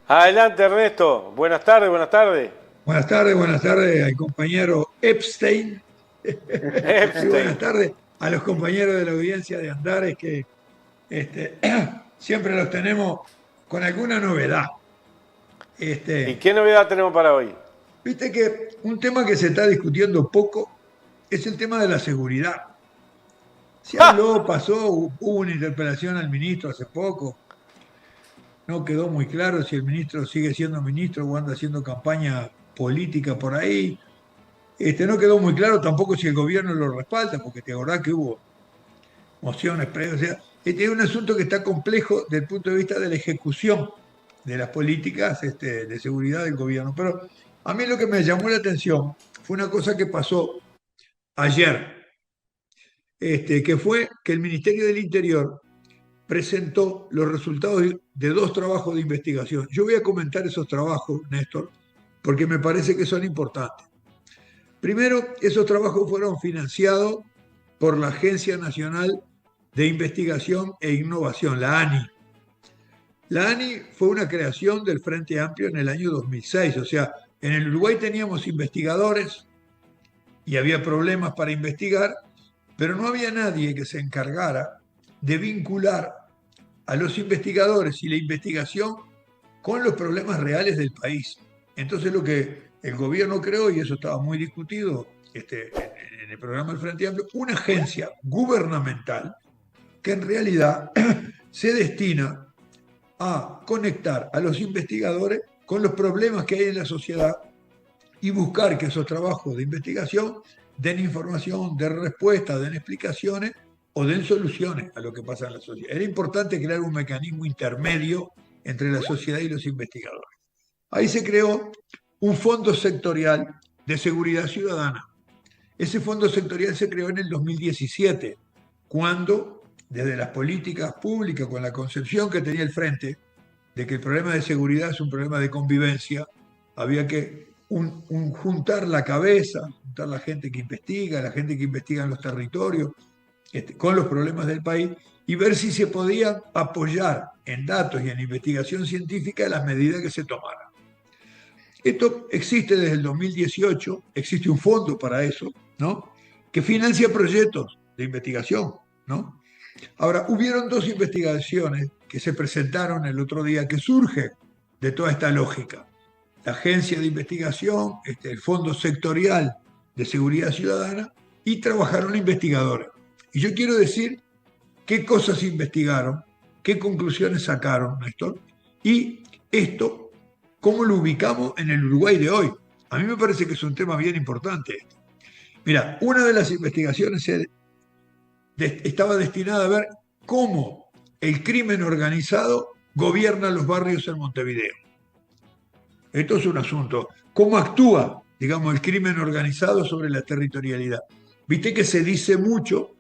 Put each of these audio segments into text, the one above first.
Adelante, Ernesto. Buenas tardes, buenas tardes. Buenas tardes al compañero Epstein y buenas Epstein. tardes a los compañeros de la audiencia de Andares que este, siempre los tenemos con alguna novedad. ¿Y Este, qué novedad tenemos para hoy? viste que un tema que se está discutiendo poco es el tema de la seguridad. Se ¡Ja! habló, pasó, hubo una interpelación al ministro hace poco, no quedó muy claro si el ministro sigue siendo ministro o anda haciendo campaña política por ahí. No quedó muy claro tampoco si el gobierno lo respalda, porque te acordás que hubo mociones previas. O sea, este es un asunto que está complejo desde el punto de vista de la ejecución de las políticas de seguridad del gobierno. Pero a mí lo que me llamó la atención fue una cosa que pasó ayer, que fue que el Ministerio del Interior presentó los resultados de dos trabajos de investigación. Yo voy a comentar esos trabajos, Néstor, porque me parece que son importantes. Primero, esos trabajos fueron financiados por la Agencia Nacional de Investigación e Innovación, la ANI. La ANI fue una creación del Frente Amplio en el año 2006, o sea, en el Uruguay teníamos investigadores y había problemas para investigar, pero no había nadie que se encargara de vincular a los investigadores y la investigación con los problemas reales del país. Entonces lo que el gobierno creó, y eso estaba muy discutido en el programa del Frente Amplio, una agencia gubernamental que en realidad se destina a conectar a los investigadores con los problemas que hay en la sociedad y buscar que esos trabajos de investigación den información, den respuestas, den explicaciones o den soluciones a lo que pasa en la sociedad. Era importante crear un mecanismo intermedio entre la sociedad y los investigadores. Ahí se creó un fondo sectorial de seguridad ciudadana. Ese fondo sectorial se creó en el 2017, cuando desde las políticas públicas, con la concepción que tenía el Frente, de que el problema de seguridad es un problema de convivencia, había que juntar la cabeza, juntar la gente que investiga en los territorios, con los problemas del país, y ver si se podían apoyar en datos y en investigación científica las medidas que se tomaran. Esto existe desde el 2018, existe un fondo para eso, ¿no? Que financia proyectos de investigación, ¿no? Ahora, hubieron dos investigaciones que se presentaron el otro día que surgen de toda esta lógica. La Agencia de Investigación, el Fondo Sectorial de Seguridad Ciudadana, y trabajaron investigadores. Y yo quiero decir qué cosas investigaron, qué conclusiones sacaron, Néstor, y esto, cómo lo ubicamos en el Uruguay de hoy. A mí me parece que es un tema bien importante. Mira, una de las investigaciones estaba destinada a ver cómo el crimen organizado gobierna los barrios en Montevideo. Esto es un asunto. ¿Cómo actúa, digamos, el crimen organizado sobre la territorialidad? Viste que se dice mucho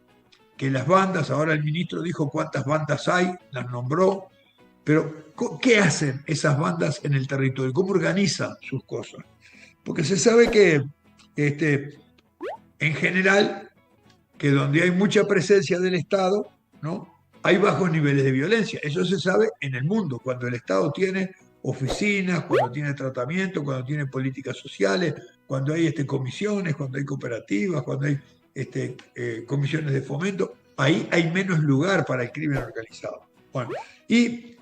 que las bandas, ahora el ministro dijo cuántas bandas hay, las nombró, pero ¿qué hacen esas bandas en el territorio? ¿Cómo organizan sus cosas? Porque se sabe que en general que donde hay mucha presencia del Estado, ¿no? Hay bajos niveles de violencia. Eso se sabe en el mundo, cuando el Estado tiene oficinas, cuando tiene tratamiento, cuando tiene políticas sociales, cuando hay comisiones, cuando hay cooperativas, cuando hay comisiones de fomento, ahí hay menos lugar para el crimen organizado. Bueno, y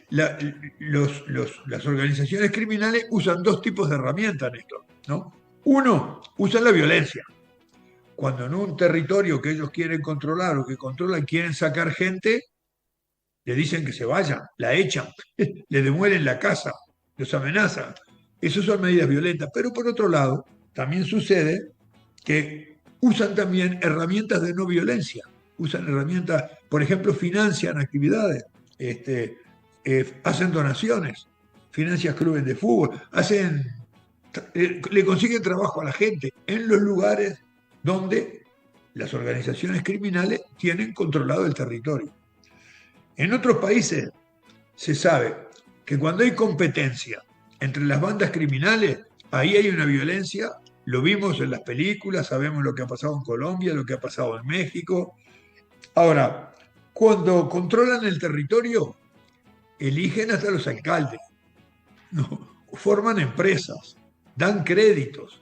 las organizaciones criminales usan dos tipos de herramientas, Néstor, ¿no? Uno, usan la violencia cuando en un territorio que ellos quieren controlar o que controlan quieren sacar gente, le dicen que se vayan, la echan, le demuelen la casa, los amenazan. Esas son medidas violentas. Pero por otro lado, también sucede que usan también herramientas de no violencia. Usan herramientas, por ejemplo, financian actividades, hacen donaciones, financian clubes de fútbol, le consiguen trabajo a la gente en los lugares donde las organizaciones criminales tienen controlado el territorio. En otros países se sabe que cuando hay competencia entre las bandas criminales, ahí hay una violencia, lo vimos en las películas, sabemos lo que ha pasado en Colombia, lo que ha pasado en México. Ahora, cuando controlan el territorio, eligen hasta los alcaldes. no, forman empresas, dan créditos,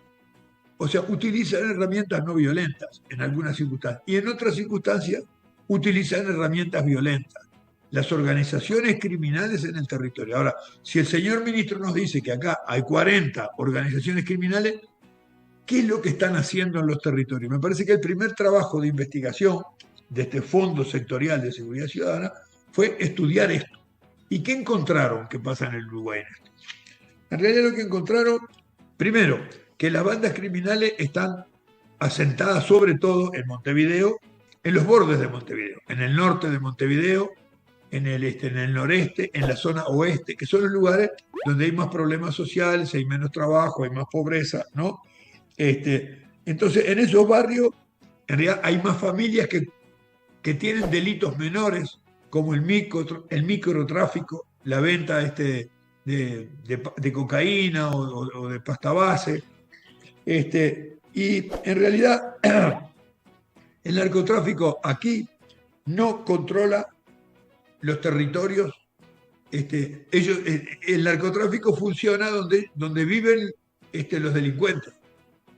o sea, utilizan herramientas no violentas en algunas circunstancias y en otras circunstancias utilizan herramientas violentas. Las organizaciones criminales en el territorio. Ahora, si el señor ministro nos dice que acá hay 40 organizaciones criminales, ¿qué es lo que están haciendo en los territorios? Me parece que el primer trabajo de investigación de este Fondo Sectorial de Seguridad Ciudadana fue estudiar esto. ¿Y qué encontraron que pasa en el Uruguay en esto? En realidad lo que encontraron, primero, que las bandas criminales están asentadas sobre todo en Montevideo, en los bordes de Montevideo, en el norte de Montevideo, en el noreste, en la zona oeste, que son los lugares donde hay más problemas sociales, hay menos trabajo, hay más pobreza, ¿no? Entonces, en esos barrios, en realidad hay más familias que tienen delitos menores, como el microtráfico, la venta de cocaína o de pasta base. Y en realidad, el narcotráfico aquí no controla los territorios. El narcotráfico funciona donde viven los delincuentes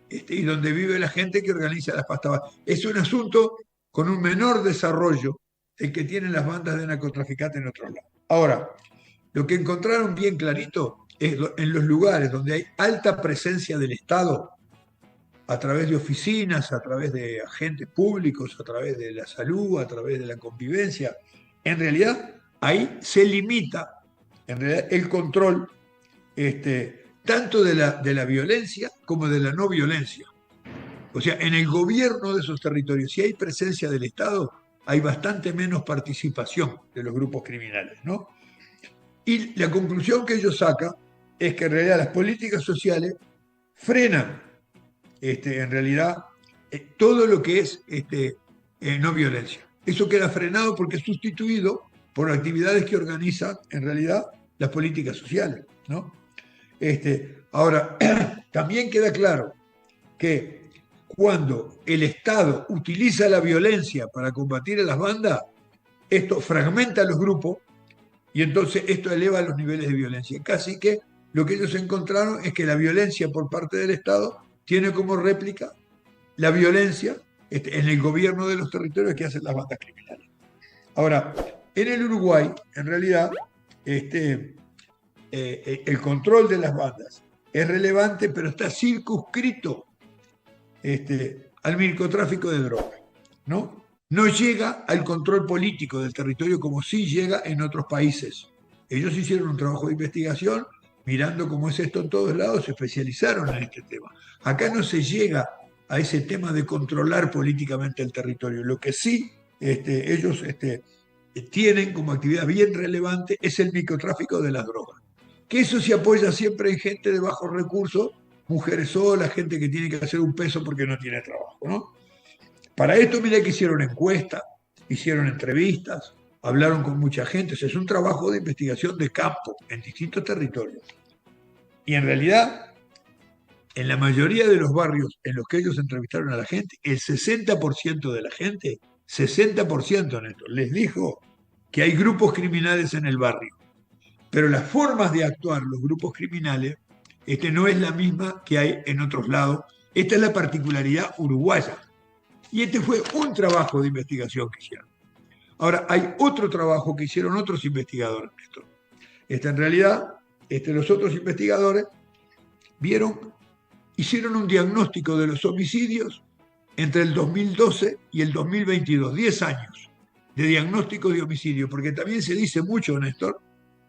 y donde vive la gente que organiza las pastas. Es un asunto con un menor desarrollo el que tienen las bandas de narcotraficantes en otros lados. Ahora, lo que encontraron bien clarito es en los lugares donde hay alta presencia del Estado, a través de oficinas, a través de agentes públicos, a través de la salud, a través de la convivencia, en realidad ahí se limita en realidad el control tanto de la violencia como de la no violencia. O sea, en el gobierno de esos territorios, si hay presencia del Estado, hay bastante menos participación de los grupos criminales, ¿no? Y la conclusión que ellos sacan es que en realidad las políticas sociales frenan en realidad todo lo que es no violencia. Eso queda frenado porque es sustituido por actividades que organizan en realidad las políticas sociales, ¿no? Ahora, también queda claro que cuando el Estado utiliza la violencia para combatir a las bandas, esto fragmenta a los grupos y entonces esto eleva los niveles de violencia. Casi que lo que ellos encontraron es que la violencia por parte del Estado tiene como réplica la violencia en el gobierno de los territorios que hacen las bandas criminales. Ahora, en el Uruguay, en realidad, el control de las bandas es relevante, pero está circunscrito al microtráfico de drogas, ¿no? No llega al control político del territorio como sí llega en otros países. Ellos hicieron un trabajo de investigación mirando cómo es esto en todos lados, se especializaron en este tema. Acá no se llega a ese tema de controlar políticamente el territorio. Lo que sí ellos tienen como actividad bien relevante es el microtráfico de las drogas. Que eso se apoya siempre en gente de bajos recursos, mujeres solas, gente que tiene que hacer un peso porque no tiene trabajo, ¿no? Para esto, mira que hicieron encuestas, hicieron entrevistas, hablaron con mucha gente. O sea, es un trabajo de investigación de campo en distintos territorios. Y en realidad, en la mayoría de los barrios en los que ellos entrevistaron a la gente, el 60% de la gente, 60% Néstor, les dijo que hay grupos criminales en el barrio. Pero las formas de actuar los grupos criminales no es la misma que hay en otros lados. Esta es la particularidad uruguaya. Y fue un trabajo de investigación que hicieron. Ahora, hay otro trabajo que hicieron otros investigadores. En realidad, los otros investigadores hicieron un diagnóstico de los homicidios entre el 2012 y el 2022, 10 años de diagnóstico de homicidio, porque también se dice mucho, Néstor,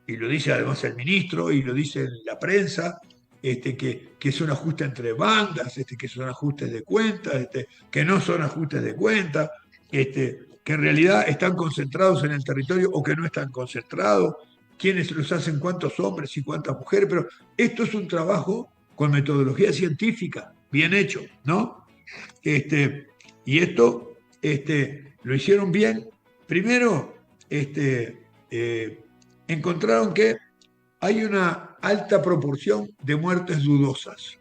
y lo dice además el ministro, y lo dice la prensa, que es un ajuste entre bandas, que son ajustes de cuentas, que no son ajustes de cuentas, que en realidad están concentrados en el territorio o que no están concentrados, quiénes los hacen, cuántos hombres y cuántas mujeres, pero esto es un trabajo con metodología científica, bien hecho, ¿no? Y esto lo hicieron bien. Primero, encontraron que hay una alta proporción de muertes dudosas,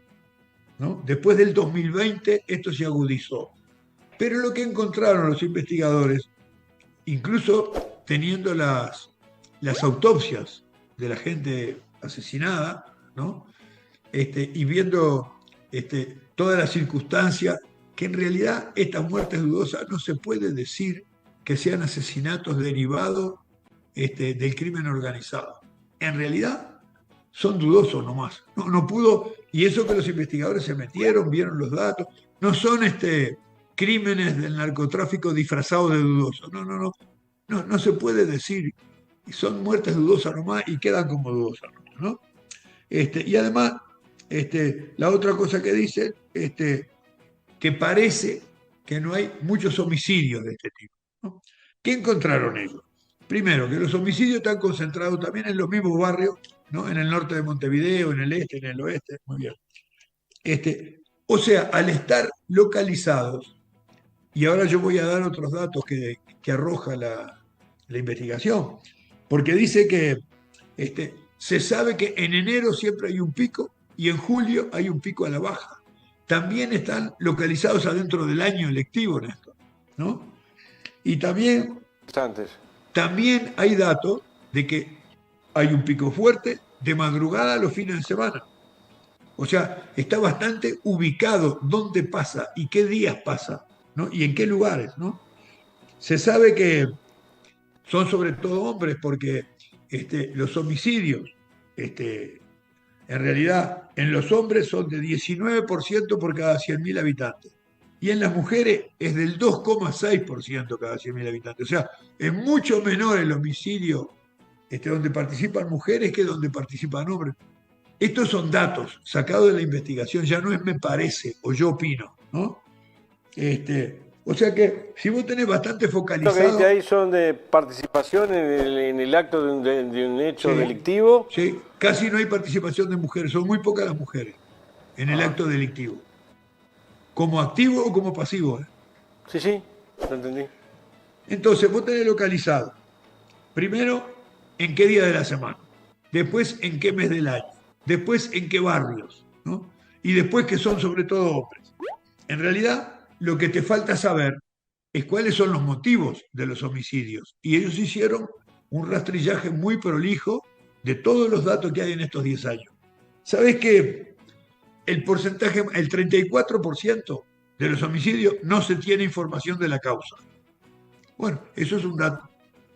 ¿no? Después del 2020 esto se agudizó. Pero lo que encontraron los investigadores, incluso teniendo las autopsias de la gente asesinada, ¿no? Y viendo todas las circunstancias, que en realidad estas muertes dudosas no se puede decir que sean asesinatos derivados del crimen organizado. En realidad son dudosos nomás. No pudo, y eso que los investigadores se metieron, vieron los datos, no son crímenes del narcotráfico disfrazados de dudosos. No se puede decir. Son muertes dudosas nomás y quedan como dudosas nomás, ¿no? Y además, la otra cosa que dice, que parece que no hay muchos homicidios de este tipo, ¿no? ¿Qué encontraron ellos? Primero, que los homicidios están concentrados también en los mismos barrios, ¿no? En el norte de Montevideo, en el este, en el oeste, muy bien. O sea, al estar localizados, y ahora yo voy a dar otros datos que arroja la investigación, porque dice que se sabe que en enero siempre hay un pico y en julio hay un pico a la baja. También están localizados adentro del año lectivo, Néstor, ¿no? Y también hay datos de que hay un pico fuerte de madrugada los fines de semana. O sea, está bastante ubicado dónde pasa y qué días pasa, ¿no? Y en qué lugares, ¿no? Se sabe que son sobre todo hombres porque los homicidios, en realidad, en los hombres son de 19% por cada 100.000 habitantes. Y en las mujeres es del 2,6% cada 100.000 habitantes. O sea, es mucho menor el homicidio donde participan mujeres que donde participan hombres. Estos son datos sacados de la investigación, ya no es me parece o yo opino, ¿no? O sea que si vos tenés bastante focalizado... Lo que dice ahí son de participación en el acto de un hecho delictivo. Sí, casi no hay participación de mujeres, son muy pocas las mujeres en el acto delictivo. ¿Como activo o como pasivo? Sí, lo entendí. Entonces, vos tenés localizado, primero, en qué día de la semana, después, en qué mes del año, después, en qué barrios, ¿no? Y después que son sobre todo hombres. En realidad, lo que te falta saber es cuáles son los motivos de los homicidios. Y ellos hicieron un rastrillaje muy prolijo de todos los datos que hay en estos 10 años. ¿Sabés que el porcentaje, el 34% de los homicidios no se tiene información de la causa? Bueno, eso es un dato.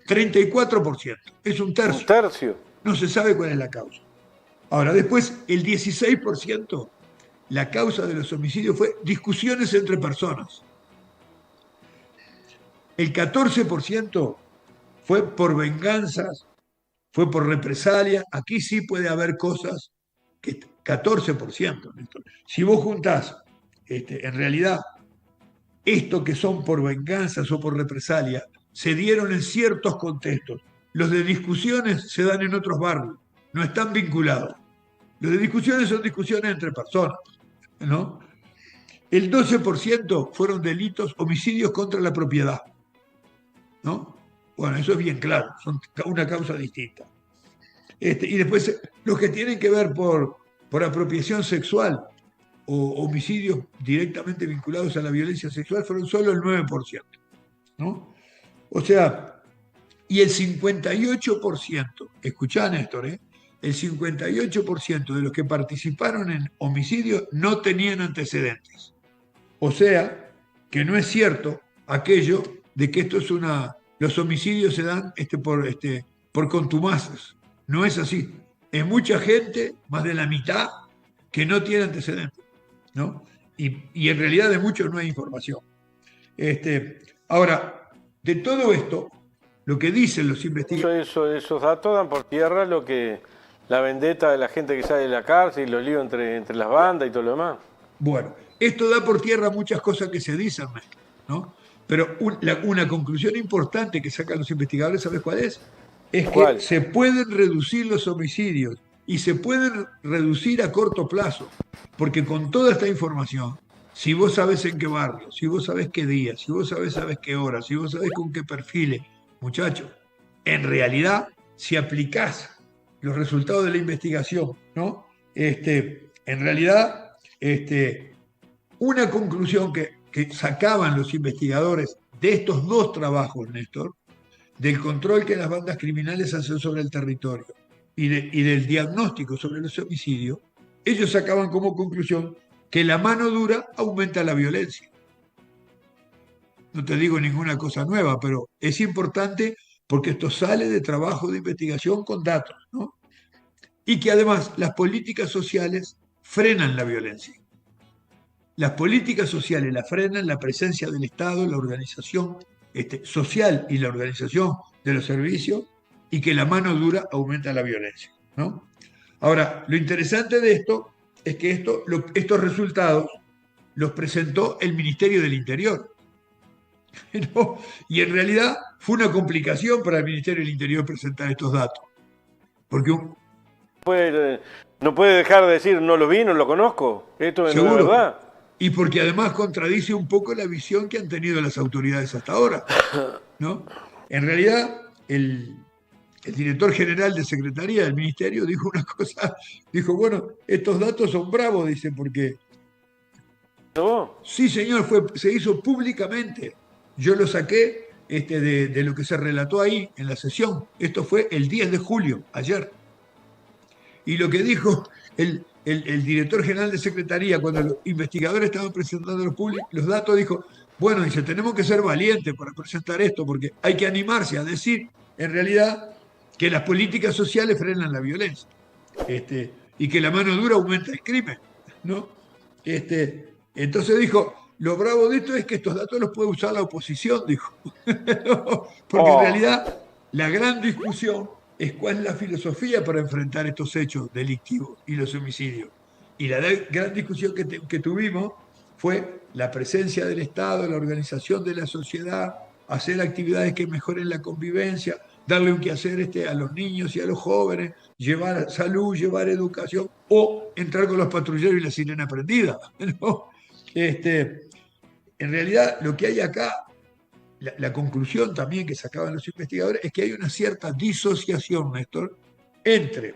34%, es un tercio. Un tercio. No se sabe cuál es la causa. Ahora, después, el 16%, la causa de los homicidios fue discusiones entre personas. El 14% fue por venganzas, fue por represalia. Aquí sí puede haber cosas que 14%. Si vos juntás, en realidad, esto que son por venganzas o por represalia, se dieron en ciertos contextos. Los de discusiones se dan en otros barrios, no están vinculados. Los de discusiones son discusiones entre personas, ¿no? El 12% fueron delitos, homicidios contra la propiedad, ¿no? Bueno, eso es bien claro, son una causa distinta. Y después los que tienen que ver por apropiación sexual o homicidios directamente vinculados a la violencia sexual fueron solo el 9%, ¿no? O sea, y el 58%, escuchá, Néstor, el 58% de los que participaron en homicidios no tenían antecedentes. O sea, que no es cierto aquello de que esto es los homicidios se dan por contumaces. No es así. Es mucha gente, más de la mitad, que no tiene antecedentes, ¿no? Y en realidad de muchos no hay información. Ahora, de todo esto, lo que dicen los investigadores... Esos datos dan por tierra la vendetta de la gente que sale de la cárcel y los líos entre las bandas y todo lo demás. Bueno, esto da por tierra muchas cosas que se dicen, ¿no? Pero una conclusión importante que sacan los investigadores, ¿sabes cuál es? Es que se pueden reducir los homicidios y se pueden reducir a corto plazo, porque con toda esta información, si vos sabés en qué barrio, si vos sabés qué día, si vos sabés qué hora, si vos sabés con qué perfiles, muchachos, en realidad, si aplicás los resultados de la investigación, ¿no? En realidad, una conclusión que sacaban los investigadores de estos dos trabajos, Néstor, del control que las bandas criminales hacen sobre el territorio y del diagnóstico sobre los homicidios, ellos sacaban como conclusión que la mano dura aumenta la violencia. No te digo ninguna cosa nueva, pero es importante porque esto sale de trabajo de investigación con datos, ¿no? Y que además las políticas sociales frenan la violencia. Las políticas sociales la frenan la presencia del Estado, la organización social y la organización de los servicios, y que la mano dura aumenta la violencia, ¿no? Ahora, lo interesante de esto es que estos resultados los presentó el Ministerio del Interior, ¿no? Y en realidad fue una complicación para el Ministerio del Interior presentar estos datos, porque No puede dejar de decir, no lo vi, no lo conozco, esto no es seguro, verdad. y porque además contradice un poco la visión que han tenido las autoridades hasta ahora, ¿no? En realidad, el director general de Secretaría del Ministerio dijo una cosa, dijo, bueno, estos datos son bravos, dice, porque ¿No? sí, señor, se hizo públicamente. Yo lo saqué de lo que se relató ahí en la sesión. Esto fue el 10 de julio, ayer. Y lo que dijo el director general de Secretaría cuando los investigadores estaban presentando los datos, dijo, bueno, dice, tenemos que ser valientes para presentar esto, porque hay que animarse a decir, en realidad, que las políticas sociales frenan la violencia, y que la mano dura aumenta el crimen, ¿no? Entonces dijo, lo bravo de esto es que estos datos los puede usar la oposición, dijo. Porque en Oh, realidad la gran discusión es cuál es la filosofía para enfrentar estos hechos delictivos y los homicidios. Y la gran discusión que tuvimos fue la presencia del Estado, la organización de la sociedad, hacer actividades que mejoren la convivencia, darle un quehacer a los niños y a los jóvenes, llevar salud, llevar educación, o entrar con los patrulleros y la sirena prendida, ¿no? En realidad, lo que hay acá, la conclusión también que sacaban los investigadores, es que hay una cierta disociación, Néstor, entre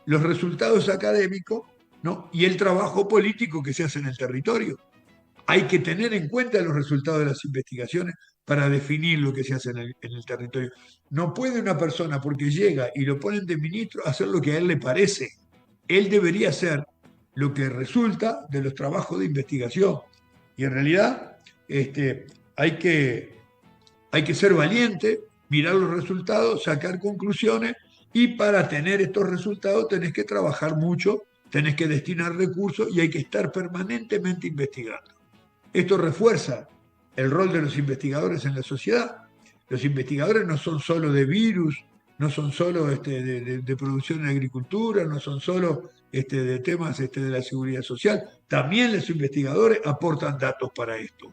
los resultados académicos, ¿no?, y el trabajo político que se hace en el territorio. Hay que tener en cuenta los resultados de las investigaciones para definir lo que se hace en el territorio. No puede una persona, porque llega y lo ponen de ministro, hacer lo que a él le parece. Él debería hacer lo que resulta de los trabajos de investigación. Y en realidad hay que, hay que ser valiente, mirar los resultados, sacar conclusiones, y para tener estos resultados tenés que trabajar mucho, tenés que destinar recursos y hay que estar permanentemente investigando. Esto refuerza el rol de los investigadores en la sociedad. Los investigadores no son solo de virus, no son solo de producción en agricultura, no son solo de temas de la seguridad social. También los investigadores aportan datos para esto.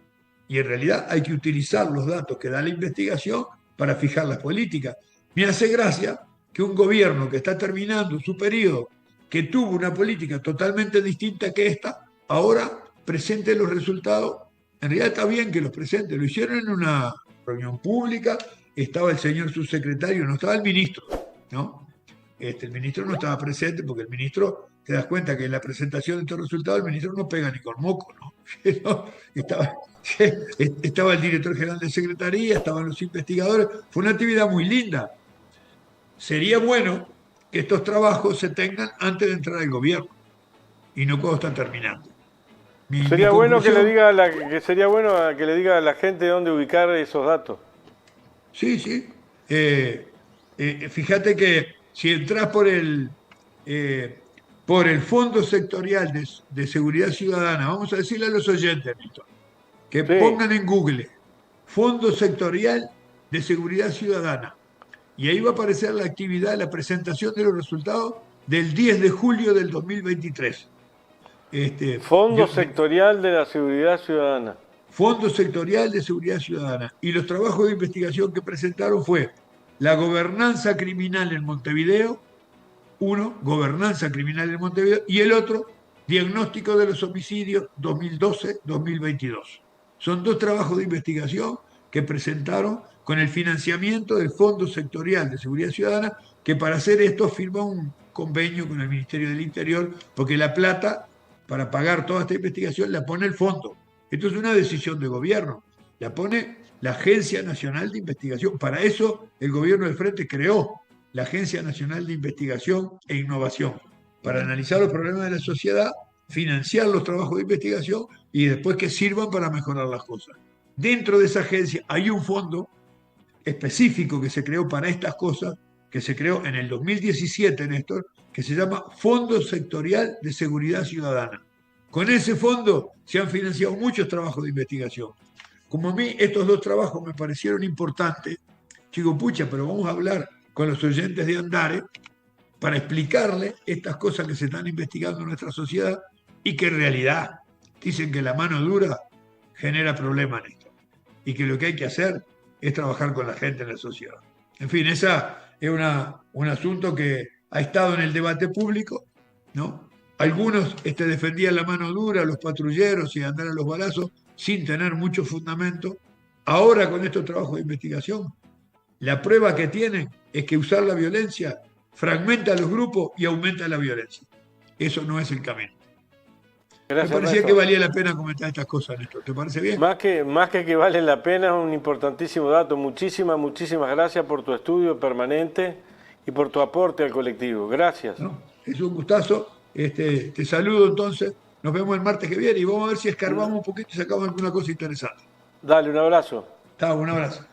Y en realidad hay que utilizar los datos que da la investigación para fijar las políticas. Me hace gracia que un gobierno que está terminando su periodo, que tuvo una política totalmente distinta que esta, ahora presente los resultados. En realidad está bien que los presente, lo hicieron en una reunión pública, estaba el señor subsecretario, no estaba el ministro, ¿no? El ministro no estaba presente porque el ministro, te das cuenta que en la presentación de estos resultados el ministro no pega ni con moco, ¿no? Estaba el director general de Secretaría, estaban los investigadores, fue una actividad muy linda. Sería bueno que estos trabajos se tengan antes de entrar al gobierno y no cuando están terminando. Mi sería bueno que le conclusión, diga sería bueno que le diga a la gente dónde ubicar esos datos. sí, sí. Fíjate que si entras por el Fondo Sectorial de Seguridad Ciudadana, vamos a decirle a los oyentes, Néstor, que Sí. pongan en Google Fondo Sectorial de Seguridad Ciudadana, y ahí va a aparecer la actividad, la presentación de los resultados del 10 de julio del 2023. Fondo Sectorial de la Seguridad Ciudadana. Fondo Sectorial de Seguridad Ciudadana. Y los trabajos de investigación que presentaron fue la gobernanza criminal en Montevideo, uno, gobernanza criminal en Montevideo, y el otro, diagnóstico de los homicidios 2012-2022. Son dos trabajos de investigación que presentaron con el financiamiento del Fondo Sectorial de Seguridad Ciudadana, que para hacer esto firma un convenio con el Ministerio del Interior, porque la plata para pagar toda esta investigación la pone el fondo. Esto es una decisión de gobierno, la pone la Agencia Nacional de Investigación. Para eso el gobierno del Frente creó la Agencia Nacional de Investigación e Innovación, para analizar los problemas de la sociedad, financiar los trabajos de investigación y después que sirvan para mejorar las cosas. Dentro de esa agencia hay un fondo específico que se creó para estas cosas, que se creó en el 2017, Néstor, que se llama Fondo Sectorial de Seguridad Ciudadana. Con ese fondo se han financiado muchos trabajos de investigación. Como a mí estos dos trabajos me parecieron importantes, digo, pucha, pero vamos a hablar con los oyentes de Andares para explicarles estas cosas que se están investigando en nuestra sociedad y que en realidad dicen que la mano dura genera problemas en esto y que lo que hay que hacer es trabajar con la gente en la sociedad. En fin, esa es un asunto que ha estado en el debate público, ¿no? Algunos defendían la mano dura, los patrulleros y andar a los balazos sin tener mucho fundamento. Ahora con estos trabajos de investigación, la prueba que tienen es que usar la violencia fragmenta a los grupos y aumenta la violencia. Eso no es el camino. Gracias, Me parecía Néstor. que valía la pena comentar estas cosas, Néstor. ¿Te parece bien? Más que vale la pena, es un importantísimo dato. Muchísimas gracias por tu estudio permanente y por tu aporte al colectivo. Gracias. ¿No? Es un gustazo. Te saludo entonces. Nos vemos el martes que viene y vamos a ver si escarbamos un poquito y sacamos alguna cosa interesante. Dale, un abrazo. Chao, un abrazo.